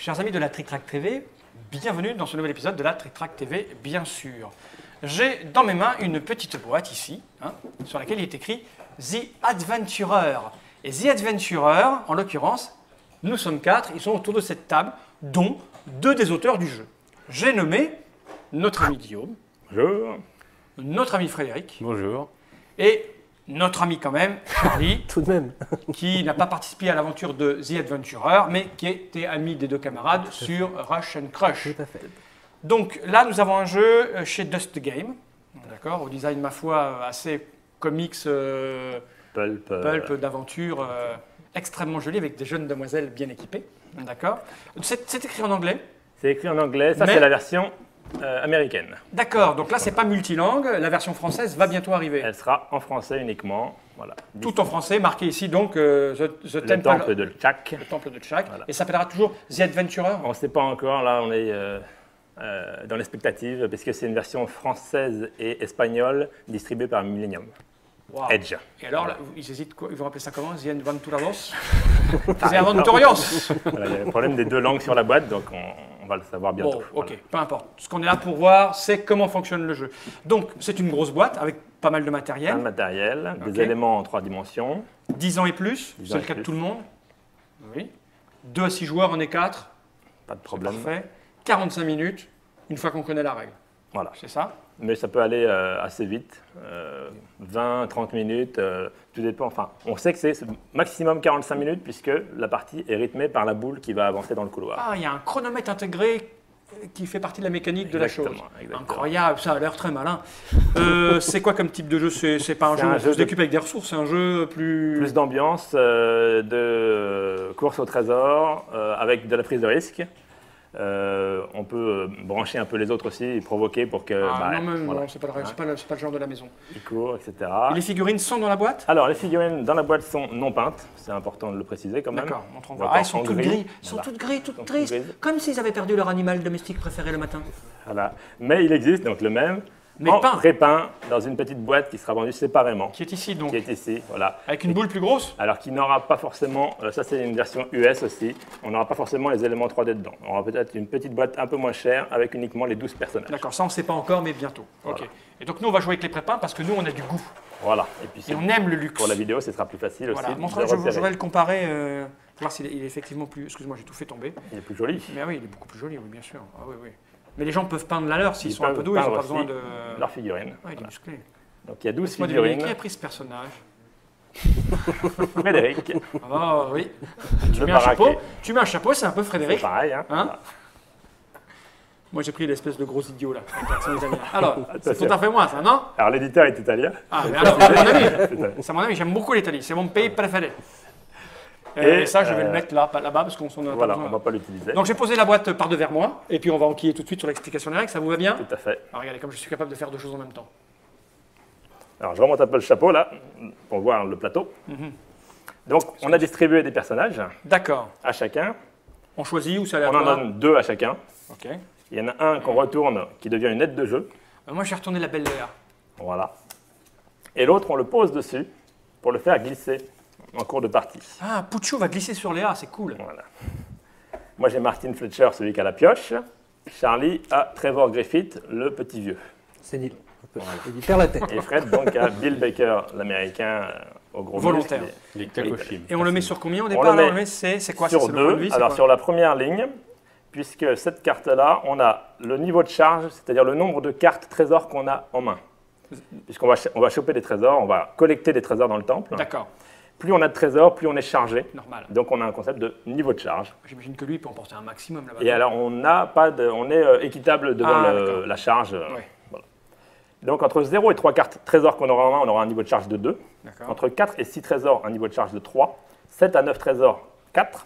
Chers amis de la Trick Track TV, bienvenue dans ce nouvel épisode de la Trick Track TV, bien sûr. J'ai dans mes mains une petite boîte ici, sur laquelle il est écrit The Adventurer. Et The Adventurer, en l'occurrence, nous sommes 4, ils sont autour de cette table, dont 2 des auteurs du jeu. J'ai nommé notre ami Guillaume. Bonjour. Notre ami Frédéric. Bonjour. Et notre ami quand même, Charlie. Tout de même. Qui n'a pas participé à l'aventure de The Adventurer, mais qui était ami des 2 camarades sur Rush and Crush. Tout à fait. Donc là, nous avons un jeu chez Dust Game, d'accord, au design, ma foi, assez comics, pulp d'aventure, extrêmement joli, avec des jeunes demoiselles bien équipées, d'accord. C'est écrit en anglais. C'est écrit en anglais, ça c'est la version américaine. D'accord, donc là, c'est pas multilingue, la version française va bientôt arriver. Elle sera en français uniquement, voilà. Tout en français, marqué ici, donc, le temple de Chak. Le temple de Chak, Voilà. et ça s'appellera toujours The Adventurer. On ne sait pas encore, là on est dans l'expectative, parce que c'est une version française et espagnole distribuée par Millennium. Wow. Edge. Et alors, là, ils hésitent quoi? Ils vont appeler ça comment? The Adventureros? The Adventureros. Voilà, il y a le problème des 2 langues sur la boîte, donc on va le savoir bientôt. Bon, ok, peu importe. Ce qu'on est là pour voir, c'est comment fonctionne le jeu. Donc, c'est une grosse boîte avec pas mal de matériel. Un matériel, Ok. des éléments en 3 dimensions. 10 ans et plus, 10 c'est ans le et cas de plus. tout le monde. Oui. 2 à 6 joueurs, on est 4. Pas de C'est problème. parfait. 45 minutes, une fois qu'on connaît la règle. Voilà. C'est ça? Mais ça peut aller assez vite, 20, 30 minutes, tout dépend. Enfin, on sait que c'est maximum 45 minutes puisque la partie est rythmée par la boule qui va avancer dans le couloir. Ah, il y a un chronomètre intégré qui fait partie de la mécanique de la chose. Exactement. Incroyable, ça a l'air très malin. C'est quoi comme type de jeu? C'est pas un C'est jeu où un on jeu se décupe avec des ressources, c'est un jeu plus... Plus d'ambiance, de course au trésor, avec de la prise de risque. On peut brancher un peu les autres aussi et provoquer pour que... non, c'est pas le genre de la maison. Ils courent, etc. Et les figurines sont dans la boîte? Alors, les figurines dans la boîte sont non peintes. C'est important de le préciser quand même. D'accord, montrons On voir. va Ah, ils sont en toutes gris. grises, ils sont Voilà. toutes grises, toutes Sont toutes tristes, grises. comme s'ils avaient perdu leur animal domestique préféré le matin. Voilà. Mais il existe donc le même, Mais en peint. pré-peint, dans une petite boîte qui sera vendue séparément. Qui est ici donc, Qui est ici, voilà. avec une boule plus grosse. Alors qui n'aura pas forcément, ça c'est une version US aussi, on n'aura pas forcément les éléments 3D dedans. On aura peut-être une petite boîte un peu moins chère avec uniquement les 12 personnages. D'accord, ça on ne sait pas encore, mais bientôt. Ok. Voilà. Et donc nous on va jouer avec les prépeints parce que nous on a du goût. Voilà. Et puis Et on aime le luxe. pour la vidéo, ce sera plus facile Voilà, aussi. montre-moi, de je repérer. voudrais le comparer, pour voir s'il est effectivement plus... Excuse-moi, j'ai tout fait tomber. Il est plus joli. Mais oui, il est beaucoup plus joli, oui, bien sûr. Ah, oui, oui. Mais les gens peuvent peindre la leur s'ils Ils sont un peu peuvent doux, ils n'ont peindre pas besoin aussi de... Leurs figurines. Ouais, il est Voilà. musclé. Donc il y a 12 Laisse-moi deviner, figurines. qui a pris ce personnage? Frédéric, Oh oui. Tu le mets un chapeau, baraquet. c'est un peu C'est Frédéric. pareil. Hein. Hein? Moi j'ai pris l'espèce de gros idiot là, avec l'accent italien. Alors, c'est Attention. tout à fait moi ça, non? Alors l'éditeur est italien. Ah, mais alors, c'est mon ami. C'est mon ami, j'aime beaucoup l'Italie, c'est mon pays préféré. Et ça, je vais le mettre là-bas parce qu'on s'en a pas Voilà, on besoin. ne va pas l'utiliser. Donc j'ai posé la boîte par devers moi, et puis on va enquiller tout de suite sur l'explication des règles, ça vous va bien? Tout à fait. Alors, regardez, comme je suis capable de faire 2 choses en même temps. Alors je remonte un peu le chapeau là, pour voir le plateau. Donc on a distribué des personnages D'accord. à chacun. On choisit où ça On en donne 2 à chacun. Ok. Il y en a un qu'on retourne qui devient une aide de jeu. Moi j'ai retourné la belle Léa. Voilà. Et l'autre, on le pose dessus pour le faire glisser en cours de partie. Ah, Puccio va glisser sur Léa, c'est cool. Voilà. Moi j'ai Martin Fletcher, celui qui a la pioche. Charlie a Trevor Griffith, le petit vieux. C'est nul. Il perd la tête. Et Fred donc a Bill Baker, l'américain au gros Volontaire. muscle. Les Takoshim. Et on le met sur combien au On départ? le Là, met c'est quoi? Sur C'est le point de 2. vue, c'est Alors quoi? sur la première ligne, puisque cette carte-là, on a le niveau de charge, c'est-à-dire le nombre de cartes trésors qu'on a en main. Puisqu'on va choper des trésors, on va collecter des trésors dans le temple. D'accord, Plus on a de trésors, plus on est chargé. normal. Donc on a un concept de niveau de charge. J'imagine que lui il peut en porter un maximum là-bas. Et alors on est équitable devant Ah, d'accord. la charge. Ouais. Voilà. Donc entre 0 et 3 cartes trésors qu'on aura en main, on aura un niveau de charge de 2. D'accord. Entre 4 et 6 trésors, un niveau de charge de 3. 7 à 9 trésors, 4.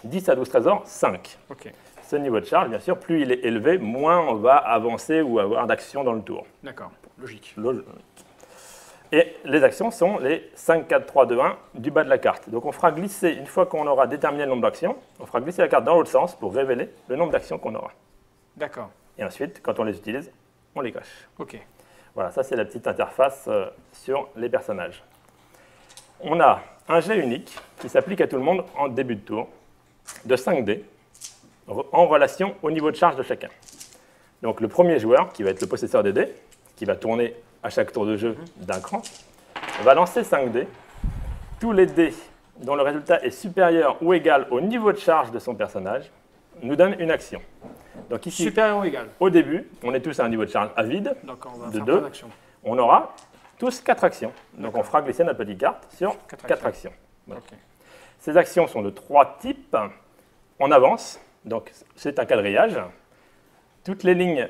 10 à 12 trésors, 5. Ok, Ce niveau de charge, bien sûr, plus il est élevé, moins on va avancer ou avoir d'actions dans le tour. d'accord, logique. Et les actions sont les 5, 4, 3, 2, 1 du bas de la carte. Donc on fera glisser, une fois qu'on aura déterminé le nombre d'actions, on fera glisser la carte dans l'autre sens pour révéler le nombre d'actions qu'on aura. D'accord, Et ensuite, quand on les utilise, on les cache. ok. Voilà, ça c'est la petite interface sur les personnages. On a un jet unique qui s'applique à tout le monde en début de tour, de 5 dés. en relation au niveau de charge de chacun. Donc le premier joueur, qui va être le possesseur des dés, qui va tourner à chaque tour de jeu d'un cran, va lancer 5 dés. Tous les dés dont le résultat est supérieur ou égal au niveau de charge de son personnage nous donnent une action. Donc ici, Supérieur ou égal. au début, on est tous à un niveau de charge à vide. Donc on va De faire deux. plein d'actions. On aura tous 4 actions. Donc on fera glisser notre petite carte sur Quatre 4 actions. Voilà. Ok. Ces actions sont de 3 types. On avance, donc c'est un quadrillage. Toutes les lignes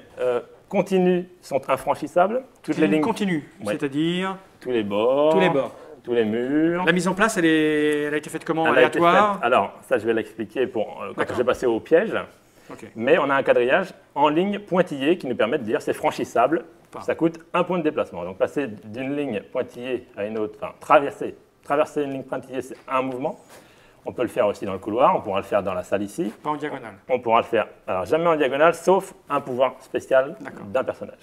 continues sont infranchissables. Toutes les lignes, continue, Ouais. c'est-à-dire tous les bords, tous les bords. tous les murs. La mise en place, elle a été faite comment? Elle a été Aléatoire? faite- Alors, ça, je vais l'expliquer quand D'accord. je vais passer au piège. Ok. Mais on a un quadrillage en ligne pointillée qui nous permet de dire c'est franchissable. Pas. Ça coûte 1 point de déplacement. Donc, passer d'une ligne pointillée à une autre, enfin, traverser une ligne pointillée, c'est un mouvement. On peut le faire aussi dans le couloir, on pourra le faire dans la salle ici. Pas en diagonale. On pourra le faire, alors jamais en diagonale, sauf un pouvoir spécial D'accord. d'un personnage.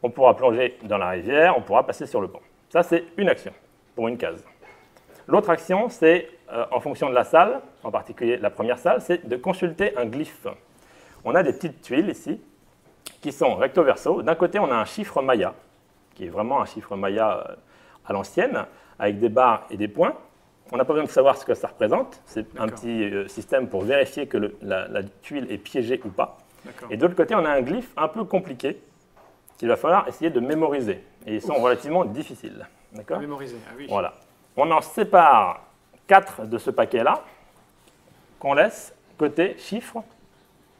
On pourra plonger dans la rivière, on pourra passer sur le pont. Ça, c'est une action, pour une case. L'autre action, c'est, en fonction de la salle, en particulier la première salle, c'est de consulter un glyphe. On a des petites tuiles ici, qui sont recto-verso. D'un côté, on a un chiffre Maya, qui est vraiment un chiffre Maya à l'ancienne, avec des barres et des points. On n'a pas besoin de savoir ce que ça représente. C'est un D'accord. petit système pour vérifier que la tuile est piégée ou pas. D'accord. Et de l'autre côté, on a un glyphe un peu compliqué qu'il va falloir essayer de mémoriser. Et ils sont relativement difficiles. D'accord ? Mémoriser, ah oui. Voilà. On en sépare 4 de ce paquet-là qu'on laisse côté chiffres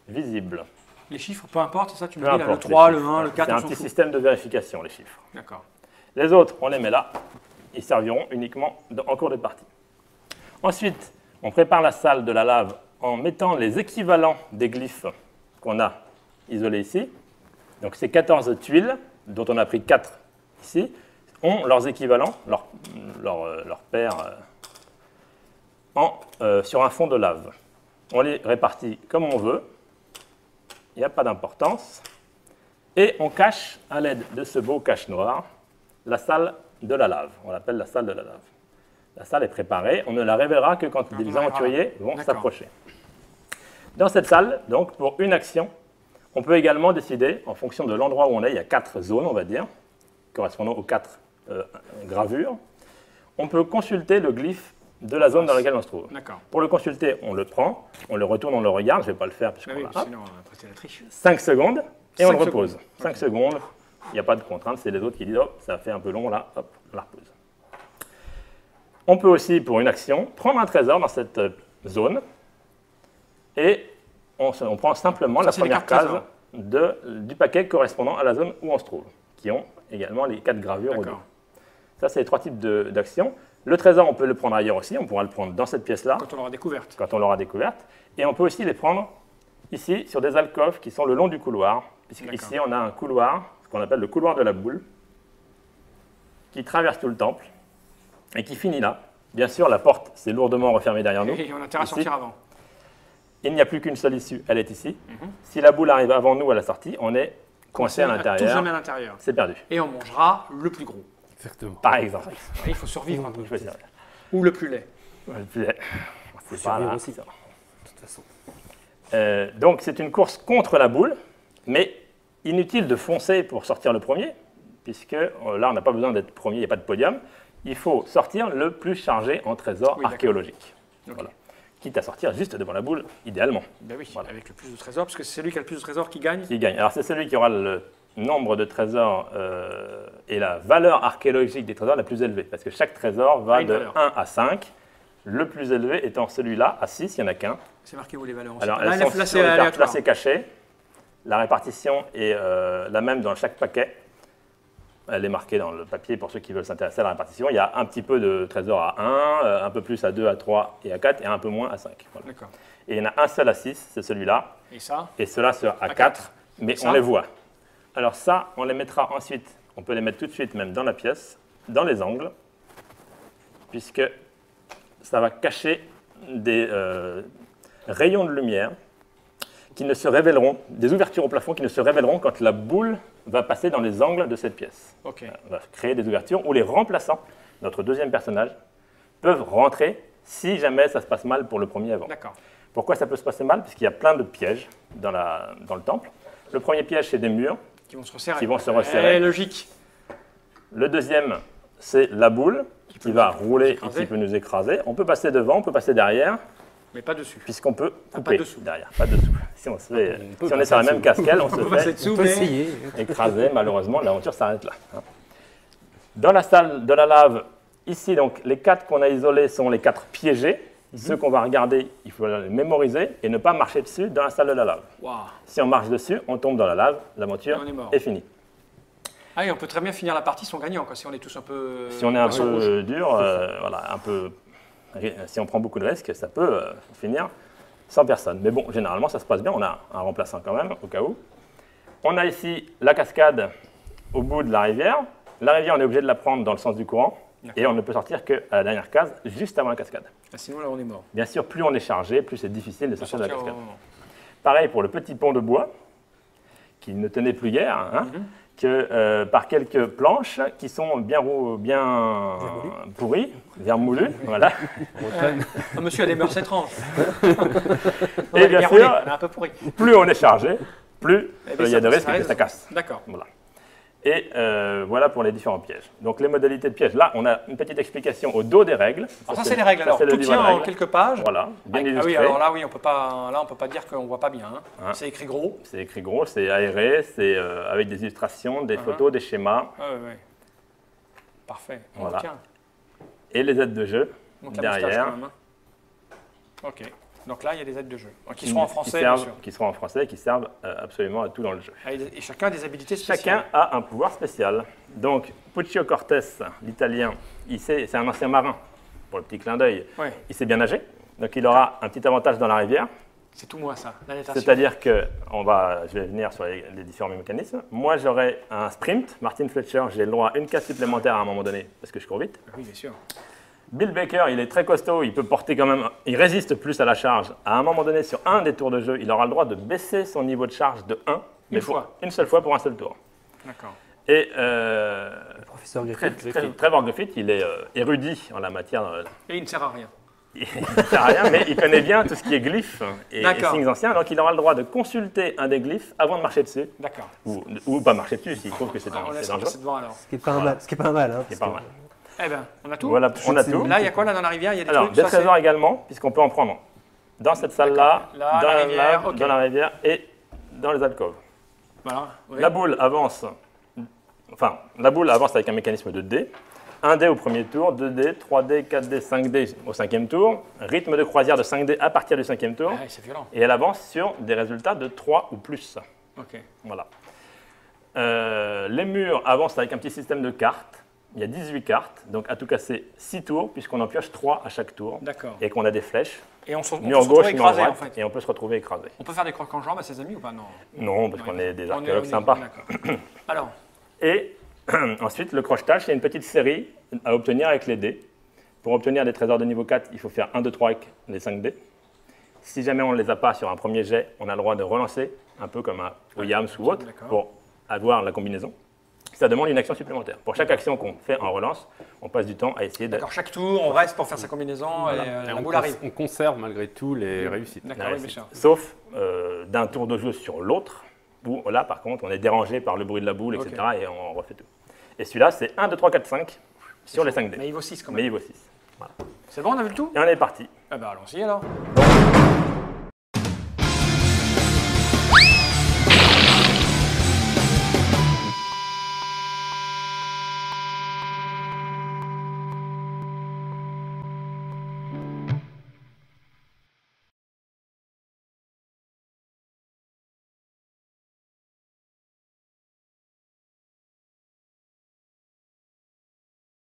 visibles. Les chiffres, peu importe, c'est ça, tu me Peu dis, là, le importe, les 3, le chiffres. 1, le 4, C'est on un s'en petit fout. système de vérification, les chiffres. D'accord. Les autres, on les met là. Ils serviront uniquement en cours de partie. Ensuite, on prépare la salle de la lave en mettant les équivalents des glyphes qu'on a isolés ici. Donc ces 14 tuiles, dont on a pris 4 ici, ont leurs équivalents, leur paire, sur un fond de lave. On les répartit comme on veut. Il n'y a pas d'importance. Et on cache, à l'aide de ce beau cache noir, la salle de la lave. On l'appelle la salle de la lave. La salle est préparée. On ne la révélera que quand les aventuriers vont D'accord. s'approcher. Dans cette salle, donc, pour une action, on peut également décider, en fonction de l'endroit où on est, il y a 4 zones, on va dire, correspondant aux 4 gravures. On peut consulter le glyphe de la zone dans laquelle on se trouve. D'accord. Pour le consulter, on le prend, on le retourne, on le regarde. Je ne vais pas le faire parce Ah qu'on oui, l'a. sinon, après, c'est la triche. 5 secondes et on 5 le repose. secondes. 5 Ok. secondes, il n'y a pas de contrainte, c'est les autres qui disent oh, ça fait un peu long là, hop, on la repose. On peut aussi, pour une action, prendre un trésor dans cette zone et on prend simplement Ça, la c'est les première cartes case trésors. du paquet correspondant à la zone où on se trouve, qui ont également les 4 gravures au dos. D'accord. Ça, c'est les 3 types d'actions. Le trésor, on peut le prendre ailleurs aussi, on pourra le prendre dans cette pièce-là, Quand on l'aura découverte. quand on l'aura découverte. Et on peut aussi les prendre ici, sur des alcôves qui sont le long du couloir. Puisqu'ici, on a un couloir, ce qu'on appelle le couloir de la boule, qui traverse tout le temple et qui finit là. Bien sûr, la porte s'est lourdement refermée derrière nous. Et on a intérêt à Ici. sortir avant. Il n'y a plus qu'une seule issue, elle est ici. Si la boule arrive avant nous à la sortie, on est coincé à Tout l'intérieur. jamais à l'intérieur. C'est perdu, Et on mangera le plus gros. Exactement. par exemple. Et il faut survivre un peu. Je peux dire. Ou le plus laid. C'est survivre pas là. aussi. De toute façon. Donc c'est une course contre la boule, mais inutile de foncer pour sortir le premier, puisque là on n'a pas besoin d'être premier, il n'y a pas de podium. Il faut sortir le plus chargé en trésors Oui, d'accord. archéologiques. Ok. Voilà. Quitte à sortir juste devant la boule, idéalement, Ben oui, Voilà. avec le plus de trésors, parce que c'est celui qui a le plus de trésors qui gagne. qui gagne. Alors c'est celui qui aura le nombre de trésors et la valeur archéologique des trésors la plus élevée, parce que chaque trésor va Une de valeur. 1 à 5, le plus élevé étant celui-là à 6, il n'y en a qu'un. C'est marqué où les valeurs? Alors, là, elles sont là, sur c'est les cartes, là, aléatoire. c'est caché. La répartition est la même dans chaque paquet. Elle est marquée dans le papier pour ceux qui veulent s'intéresser à la répartition. Il y a un petit peu de trésors à 1, un peu plus à 2, à 3 et à 4, et un peu moins à 5. Voilà. D'accord. Et il y en a un seul à 6, c'est celui-là, Et ça? et ceux-là à 4, quatre. mais Et ça on les voit. Alors ça, on les mettra ensuite, on peut les mettre tout de suite même dans la pièce, dans les angles, puisque ça va cacher des rayons de lumière qui ne se révéleront, des ouvertures au plafond qui ne se révéleront quand la boule va passer dans les angles de cette pièce. Ok. On va créer des ouvertures où les remplaçants, notre deuxième personnage, peuvent rentrer si jamais ça se passe mal pour le premier avant. D'accord. Pourquoi ça peut se passer mal? Parce qu'il y a plein de pièges dans le temple. Le premier piège, c'est des murs Qui vont se resserrer. qui vont se resserrer. Logique. Le deuxième, c'est la boule qui va rouler et écraser. qui peut nous écraser. On peut passer devant, on peut passer derrière, Mais pas dessus. puisqu'on peut pas couper dessous. derrière, pas dessous. Si on, se fait, peut si on est passer sur la même dessous. cascade, on se On va passer fait dessous, On peut mais... essayer. écraser. Malheureusement, l'aventure s'arrête là. Dans la salle de la lave, ici, donc, les 4 qu'on a isolés sont les 4 piégés. Ceux qu'on va regarder, il faut les mémoriser et ne pas marcher dessus dans la salle de la lave. Waouh. Si on marche dessus, on tombe dans la lave, l'aventure Et on est mort. est finie. Ah, et on peut très bien finir la partie sans gagnant, quoi, si on est tous un peu... Si on est un poisson rouge. peu dur, voilà, un peu, si on prend beaucoup de risques, ça peut finir sans personne. Mais bon, généralement, ça se passe bien. On a un remplaçant quand même, au cas où. On a ici la cascade au bout de la rivière. La rivière, on est obligé de la prendre dans le sens du courant. Et on ne peut sortir qu'à la dernière case, juste avant la cascade. Ah, sinon, là, on est mort. Bien sûr, plus on est chargé, plus c'est difficile de sortir de la Sortir au cascade. moment. Pareil pour le petit pont de bois, qui ne tenait plus guère, hein, que par quelques planches qui sont bien pourries, vermoulues, voilà. Ah, monsieur a des mœurs étranges. Et bien sûr, on est un peu pourri. plus on est chargé, plus Eh bien, il y a de ça risques que risque. ça casse. D'accord. Voilà. Et voilà pour les différents pièges. Donc les modalités de piège. Là, on a une petite explication au dos des règles. Alors ça, c'est les règles. ça, Alors, c'est le tout livre tient de en règles. quelques pages. Voilà, bien Ah illustré. oui, alors là, oui, on peut pas dire qu'on voit pas bien. Hein. Hein. C'est écrit gros. C'est écrit gros, c'est aéré, c'est avec des illustrations, des photos, des schémas Ah, ouais. Parfait. Voilà. Tiens, et les aides de jeu donc la moustache derrière. quand même. Hein. Ok. Donc là, il y a des aides de jeu. Qui seront en français, bien servent, sûr. qui seront en français et qui servent absolument à tout dans le jeu. Ah, et chacun a des habilités spéciales. Chacun a un pouvoir spécial. Donc, Puccio Cortés, l'italien, c'est un ancien marin, pour le petit clin d'œil. Ouais. Il sait bien nager, donc il aura un petit avantage dans la rivière. C'est tout moi, ça. La natation. C'est-à-dire que, je vais venir sur les différents mécanismes. Moi, j'aurai un sprint. Martin Fletcher, j'ai le droit à une case supplémentaire à un moment donné, parce que je cours vite. Oui, bien sûr. Bill Baker, il est très costaud, il peut porter quand même, il résiste plus à la charge. À un moment donné, sur un des tours de jeu, il aura le droit de baisser son niveau de charge de 1, mais une seule fois pour un seul tour. D'accord. Et Professeur Griffith. Trevor Griffith, il est érudit en la matière. Et il ne sert à rien. Il ne sert à rien, mais il connaît bien tout ce qui est glyphes et D'accord. signes anciens, donc il aura le droit de consulter un des glyphes avant de marcher dessus, D'accord. ou pas marcher dessus s'il trouve que c'est On laisse dangereux. passer devant alors. Ce qui est pas un mal. Ce qui est pas un mal. Hein, C'est parce pas que- mal. Eh ben, on a tout. Voilà, on a tout. Là, il y a quoi là dans la rivière? Il y a des Alors, trucs. des ça, trésors également, puisqu'on peut en prendre dans cette salle-là, Là, dans la la rivière, lave, ok. dans la rivière et dans les alcôves. Voilà. Oui. La boule avance, avec un mécanisme de dés. 1 dé au premier tour, 2 dés, 3 dés, 4 dés, 5 dés au cinquième tour. Rythme de croisière de 5 dés à partir du cinquième tour. Ah, c'est violent. Et elle avance sur des résultats de 3 ou plus. Ok. Voilà. Les murs avancent avec un petit système de cartes. Il y a 18 cartes, donc à tout casser 6 tours, puisqu'on en pioche 3 à chaque tour. D'accord. Et qu'on a des flèches, Et on se mur retrouve gauche, mur écrasé droite, en fait. et on peut se retrouver écrasé. On peut faire des crocs en jambes à ses amis ou pas? Non. Non, parce qu'on est des On archéologues on sympas. D'accord. Alors, Et ensuite, le crochetage, c'est une petite série à obtenir avec les dés. Pour obtenir des trésors de niveau 4, il faut faire 1, 2, 3 avec les 5 dés. Si jamais on ne les a pas sur un premier jet, on a le droit de relancer, un peu comme un Williams ou autre, d'accord. pour avoir la combinaison. Ça demande une action supplémentaire. Pour chaque action qu'on fait en relance, on passe du temps à essayer de... d'accord, chaque tour, on reste pour faire sa combinaison et la boule arrive. on conserve malgré tout les réussites. D'accord, oui, bien sûr. Sauf d'un tour de jeu sur l'autre, où là, par contre, on est dérangé par le bruit de la boule, etc. Et on refait tout. Et celui-là, c'est 1, 2, 3, 4, 5 sur les 5 dés. Mais il vaut 6 quand Mais même. il vaut 6. Voilà. C'est bon, on a vu le tout? Et on est parti. Eh ben, allons-y alors.